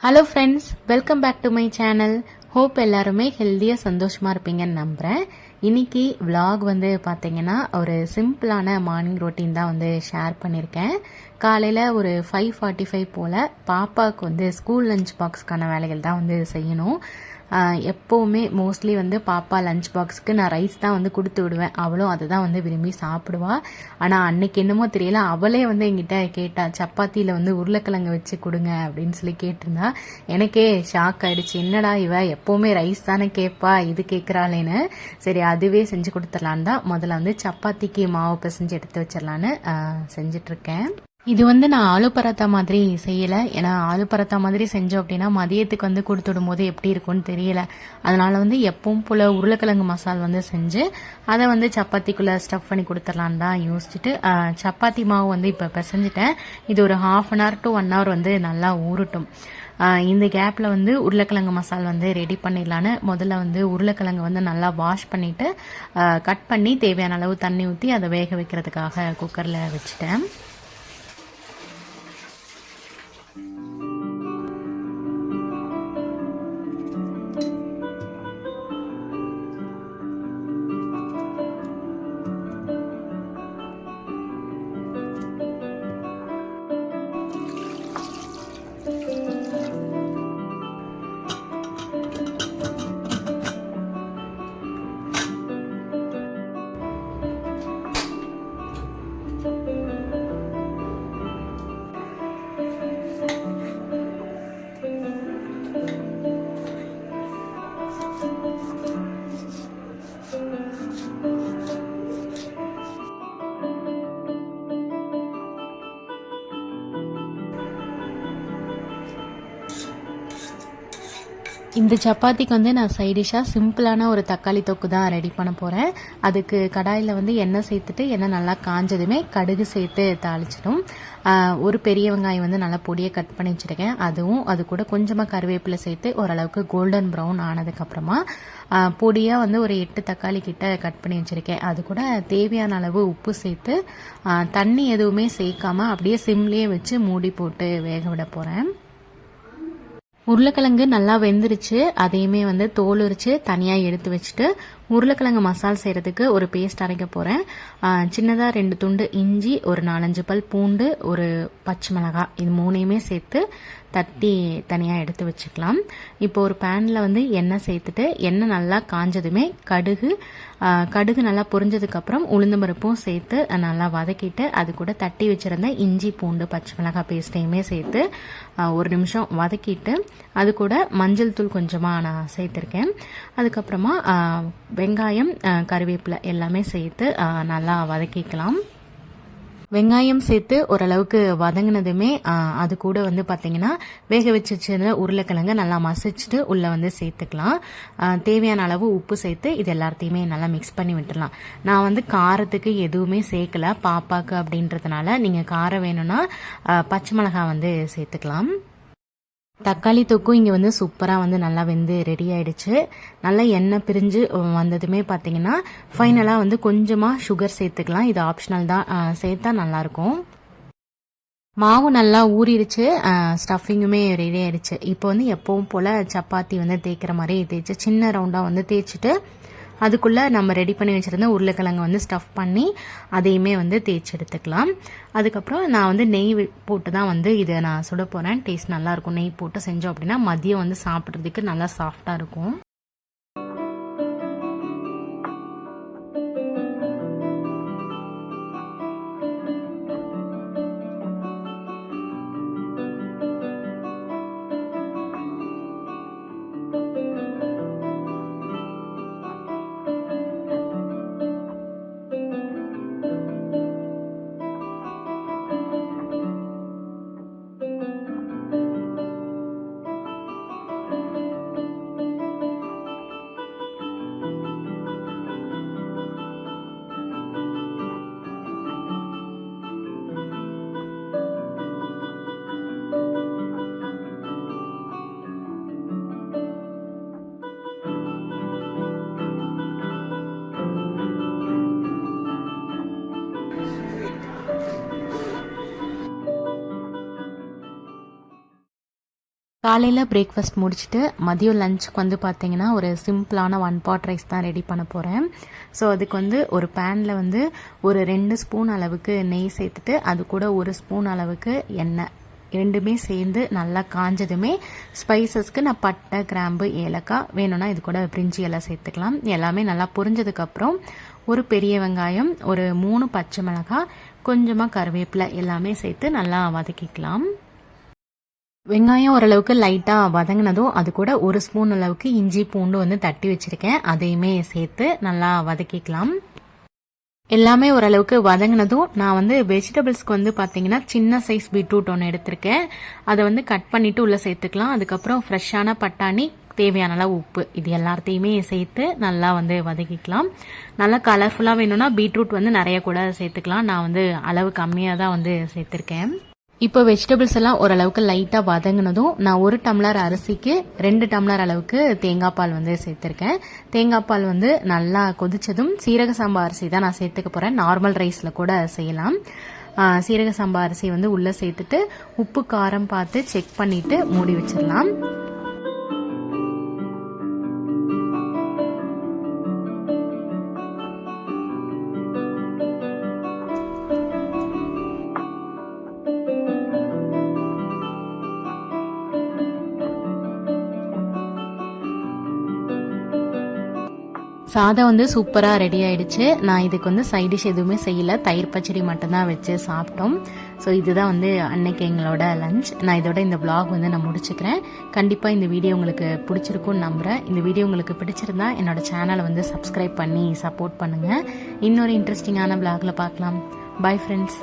Hello friends, welcome back to my channel. Hope எல்லாருமே ஹெல்த்தியாக சந்தோஷமாக இருப்பீங்கன்னு நம்புகிறேன். இன்னைக்கு விலாக் பார்த்தீங்கன்னா ஒரு சிம்பிளான மார்னிங் ரொட்டீன் தான் ஷேர் பண்ணியிருக்கேன். காலையில் ஒரு 5:45 போல் பாப்பாவுக்கு ஸ்கூல் லஞ்ச் பாக்ஸ்க்கான வேலைகள் தான் செய்யணும். எப்போவுமே மோஸ்ட்லி பாப்பா லஞ்ச் பாக்ஸுக்கு நான் ரைஸ் தான் கொடுத்து விடுவேன். அவளும் அதை தான் விரும்பி சாப்பிடுவா. ஆனால் அன்னைக்கு என்னமோ தெரியல, அவளே என்கிட்ட கேட்டா சப்பாத்தியில் உருளைக்கிழங்கு வச்சு கொடுங்க அப்படின்னு சொல்லி கேட்டிருந்தா. எனக்கே ஷாக் ஆயிடுச்சு. என்னடா இவ எப்போவுமே ரைஸ் தானே கேட்பா, இது கேட்குறாளேன்னு. சரி, அதுவே செஞ்சு கொடுத்துடலான்னு தான் முதல்ல சப்பாத்திக்கு மாவு பிசைஞ்சு எடுத்து வச்சிடலான்னு செஞ்சிட்ருக்கேன். இது நான் ஆலு பராத்தா மாதிரி செய்யலை. ஏன்னா ஆலு பராத்தா மாதிரி செஞ்சோம் அப்படின்னா மதியத்துக்கு கொடுத்துடும் போது எப்படி இருக்கும்னு தெரியல. அதனால எப்பவும் போல உருளைக்கிழங்கு மசால் செஞ்சு அதை சப்பாத்திக்குள்ளே ஸ்டஃப் பண்ணி கொடுத்துடலான்னு தான் யோசிச்சுட்டு சப்பாத்தி மாவு இப்போ பிசைஞ்சிட்டேன். இது ஒரு 1/2 hour to 1 hour நல்லா ஊறட்டும். இந்த கேப்பில் உருளைக்கிழங்கு மசால் ரெடி பண்ணிடலான்னு முதல்ல உருளைக்கிழங்கு நல்லா வாஷ் பண்ணிவிட்டு கட் பண்ணி தேவையான அளவு தண்ணி ஊற்றி அதை வேக வைக்கிறதுக்காக குக்கரில் வச்சுட்டேன். இந்த சப்பாத்திக்கு நான் சைடிஷாக சிம்பிளான ஒரு தக்காளி தொக்கு தான் ரெடி பண்ண போகிறேன். அதுக்கு கடாயில் எண்ணெய் சேர்த்துட்டு எண்ணெய் நல்லா காஞ்சதுமே கடுகு சேர்த்து தாளிச்சிடும். ஒரு பெரிய வெங்காயம் நல்லா பொடியை கட் பண்ணி வச்சுருக்கேன். அதுவும் அது கூட கொஞ்சமாக கருவேப்பிலை சேர்த்து ஓரளவுக்கு கோல்டன் ப்ரௌன் ஆனதுக்கப்புறமா பொடியாக ஒரு 8 தக்காளி கிட்ட கட் பண்ணி வச்சுருக்கேன். அது கூட தேவையான அளவு உப்பு சேர்த்து தண்ணி எதுவுமே சேர்க்காம அப்படியே சிம்லேயே வச்சு மூடி போட்டு வேக விட போகிறேன். உருளைக்கிழங்கு நல்லா வெந்துருச்சு. அதையுமே தோல் உரிச்சு தனியாக எடுத்து வச்சுட்டு உருளைக்கிழங்கு மசால் செய்கிறதுக்கு ஒரு பேஸ்ட் அரைக்க போகிறேன். சின்னதாக 2 துண்டு இஞ்சி, ஒரு 4-5 பல் பூண்டு, ஒரு பச்சை மிளகாய், இது 3ஐயுமே சேர்த்து தட்டி தனியாக எடுத்து வச்சுக்கலாம். இப்போ ஒரு பேனில் எண்ணெய் சேர்த்துட்டு எண்ணெய் நல்லா காஞ்சதுமே கடுகு நல்லா பொரிஞ்சதுக்கப்புறம் உளுந்தம்பருப்பும் சேர்த்து நல்லா வதக்கிட்டு அது கூட தட்டி வச்சுருந்த இஞ்சி பூண்டு பச்சை மிளகாய் பேஸ்ட்டையுமே சேர்த்து ஒரு நிமிஷம் வதக்கிட்டு அது கூட மஞ்சள் தூள் கொஞ்சமாக நான் சேர்த்துருக்கேன். அதுக்கப்புறமா வெங்காயம், கருவேப்பிலை எல்லாமே சேர்த்து நல்லா வதக்கிக்கலாம். வெங்காயம் சேர்த்து ஓரளவுக்கு வதங்கினதுமே அது கூட பார்த்தீங்கன்னா வேக வச்சிருந்த உருளைக்கிழங்கு நல்லா மசிச்சுட்டு உள்ளே சேர்த்துக்கலாம். தேவையான அளவு உப்பு சேர்த்து இது எல்லாத்தையுமே நல்லா மிக்ஸ் பண்ணி விட்டுடலாம். நான் காரத்துக்கு எதுவுமே சேர்க்கல பாப்பாக்கு அப்படின்றதுனால நீங்கள் காரம் வேணும்னா பச்சை மிளகாய் சேர்த்துக்கலாம். தக்காளி தொக்கும் இங்கே சூப்பராக நல்லா வெந்து ரெடி ஆயிடுச்சு. நல்லா எண்ணெய் பிரிஞ்சு வந்ததுமே பார்த்தீங்கன்னா ஃபைனலாக கொஞ்சமாக சுகர் சேர்த்துக்கலாம். இது ஆப்ஷனல் தான், சேர்த்தா நல்லாயிருக்கும். மாவு நல்லா ஊறிடுச்சு, ஸ்டஃபிங்குமே ரெடி ஆயிடுச்சு. இப்போ எப்பவும் போல் சப்பாத்தி தேய்க்கிற மாதிரி தேய்ச்சி சின்ன ரவுண்டாக தேய்ச்சிட்டு அதுக்குள்ளே நம்ம ரெடி பண்ணி வச்சுருந்த உருளைக்கிழங்கு ஸ்டஃப் பண்ணி அதையுமே தேய்ச்சி எடுத்துக்கலாம். அதுக்கப்புறம் நான் நெய் போட்டு தான் இதை நான் சுட போகிறேன். டேஸ்ட் நல்லாயிருக்கும். நெய் போட்டு செஞ்சோம் அப்படின்னா மதியம் சாப்பிட்றதுக்கு நல்லா சாஃப்டாக இருக்கும். காலையில் பிரேக்ஃபாஸ்ட் முடிச்சுட்டு மதியம் லஞ்சுக்கு வந்து பார்த்தீங்கன்னா ஒரு சிம்பிளான 1 pot ரைஸ் தான் ரெடி பண்ண போகிறேன். ஸோ அதுக்கு வந்து ஒரு பேனில் வந்து ஒரு 2 ஸ்பூன் அளவுக்கு நெய் சேர்த்துட்டு அது கூட 1 ஸ்பூன் அளவுக்கு எண்ணெய் ரெண்டுமே சேர்ந்து நல்லா காஞ்சதுமே ஸ்பைசஸ்க்கு நான் பட்டை, கிராம்பு, ஏலக்காய், வேணும்னா இது கூட பிரிஞ்சி எல்லாம் சேர்த்துக்கலாம். எல்லாமே நல்லா பொரிஞ்சதுக்கப்புறம் ஒரு பெரிய வெங்காயம், ஒரு 3 பச்சை மிளகாய், கொஞ்சமாக கருவேப்பிலை எல்லாமே சேர்த்து நல்லா வதக்கிக்கலாம். வெங்காயம் ஓரளவுக்கு லைட்டாக வதங்கினதும் அது கூட 1 ஸ்பூன் அளவுக்கு இஞ்சி பூண்டு வந்து தட்டி வச்சிருக்கேன், அதையுமே சேர்த்து நல்லா வதக்கிக்கலாம். எல்லாமே ஓரளவுக்கு வதங்கினதும் நான் வந்து வெஜிடபிள்ஸ்க்கு வந்து பார்த்தீங்கன்னா சின்ன சைஸ் பீட்ரூட் ஒன்று எடுத்திருக்கேன். அதை வந்து கட் பண்ணிட்டு உள்ளே சேர்த்துக்கலாம். அதுக்கப்புறம் ஃப்ரெஷ்ஷான பட்டாணி, தேவையான அளவு உப்பு, இது எல்லாத்தையுமே சேர்த்து நல்லா வந்து வதக்கிக்கலாம். நல்லா கலர்ஃபுல்லாக வேணும்னா பீட்ரூட் வந்து நிறைய கூட சேர்த்துக்கலாம். நான் வந்து அளவு கம்மியாக தான் வந்து சேர்த்துருக்கேன். இப்போ வெஜிடபிள்ஸ் எல்லாம் ஓரளவுக்கு லைட்டாக வதங்கினதும் நான் 1 டம்ளர் அரிசிக்கு 2 டம்ளர் அளவுக்கு தேங்காய் பால் வந்து சேர்த்துருக்கேன். தேங்காய் பால் வந்து நல்லா கொதிச்சதும் சீரக சம்பா அரிசி தான் நான் சேர்த்துக்க போகிறேன். நார்மல் ரைஸில் கூட செய்யலாம். சீரக சம்பா அரிசி வந்து உள்ளே சேர்த்துட்டு உப்பு காரம் பார்த்து செக் பண்ணிவிட்டு மூடி வச்சிடலாம். சாதம் வந்து சூப்பராக ரெடி ஆயிடுச்சு. நான் இதுக்கு வந்து சைட் டிஷ் எதுவுமே செய்யல, தயிர் பச்சடி மட்டும்தான் வச்சு சாப்பிட்டோம். ஸோ இதுதான் வந்து அன்னைக்கு எங்களோட லஞ்ச். நான் இதோட இந்த vlog வந்து நான் முடிச்சுக்கிறேன். கண்டிப்பாக இந்த வீடியோ உங்களுக்கு பிடிச்சிருக்கும்னு நம்புகிறேன். இந்த வீடியோ உங்களுக்கு பிடிச்சிருந்தா என்னோட சேனலை வந்து சப்ஸ்கிரைப் பண்ணி சப்போர்ட் பண்ணுங்கள். இன்னொரு இன்ட்ரெஸ்டிங்கான vlogல பார்க்கலாம். Bye friends.